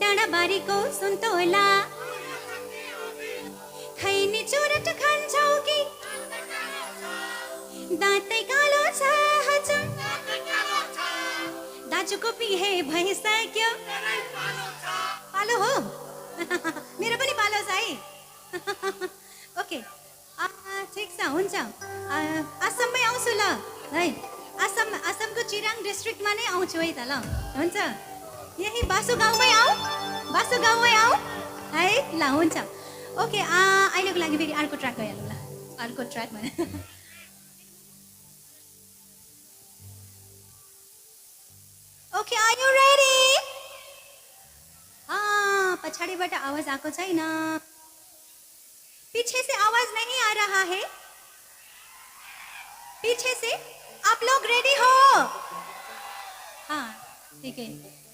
डाँडाबारीको सुन्तोला खैनी चुरट खान्छौ कि दाँतै कालो छ हजुर दाजुको बिहे भइसक्यो पालो हो मेरो पनि पालो छ है ओके ठिक छ हुन्छ आसाममै आउँछु ल है आसामको चिराङ डिस्ट्रिक्टमा नै आउँछु है त ल हुन्छ यही बासु गाउँमै आऊ है ल हुन्छ ओके अहिलेको लागि फेरि अर्को ट्र्याक गइहालौँ ल अर्को ट्र्याक भने ओके आर यु रेडी पछाडिबाट आवाज आएको छैन पीछे से आवाज नहीं आ रहा है पीछे से आप लोग रेडी हो हाँ ठीक है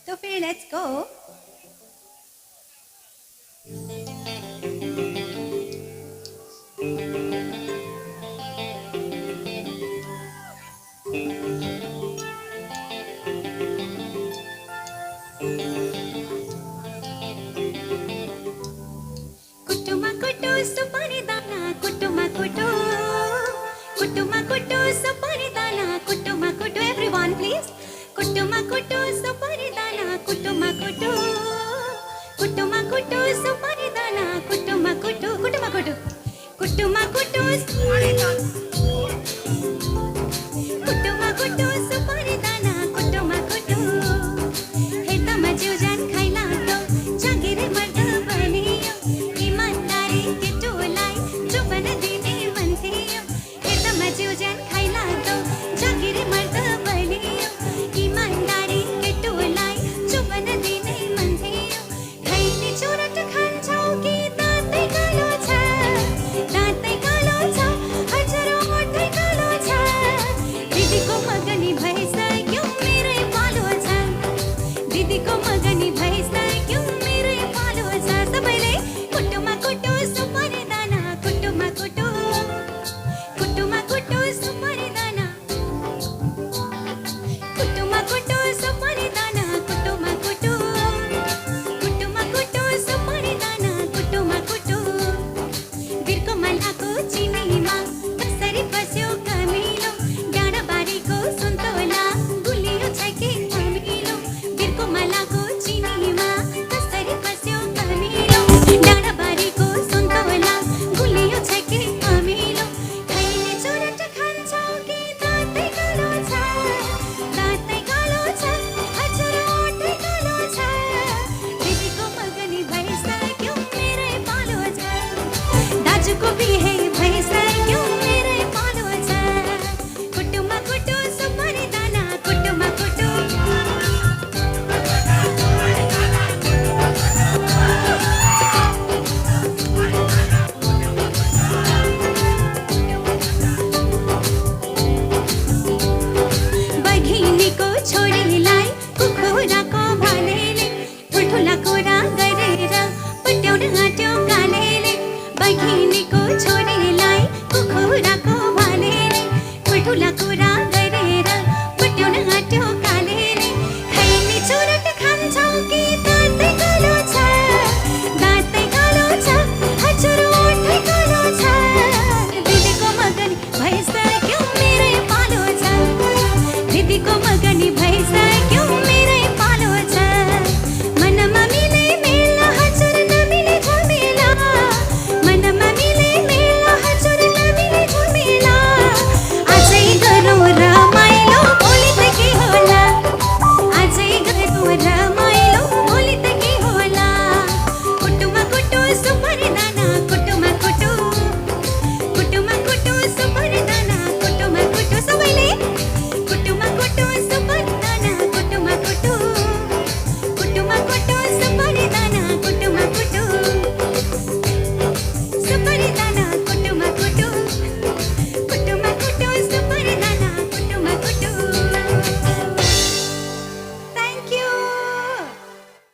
तो फिर लेट्स गो कुटुमा कुटु सुपारी दाना कुटुमा कुटु कुटुमा कुटु सुपारी दाना कुटुमा कुटु एवरीवन प्लीज कुटुमा कुटु सुपारी दाना कुटुमा कुटु कुटुमा कुटु सुपारी दाना कुटुमा कुटु कुटुमा कुटु कुटुमा कुटु सुपारी दाना कुटुमा कुटु सुपारी दाना कुटुमा कुटु हेतामा जिउजान खाइला तो जागिरे मर्द बनियो इमानदारी केटोलाई चुपन दिने मन थियो हेतामा जिउजान खाइला तो जागिरे मर्द बनियो इमानदारी केटोलाई चुपन दिने मन थियो खैनी चुरट खान्छौ कि दाँतै कालो छ हजुर ओठै कालो छ दिदीको मगनी भइसक्यो मेरै पालो छ दिदीको मगनी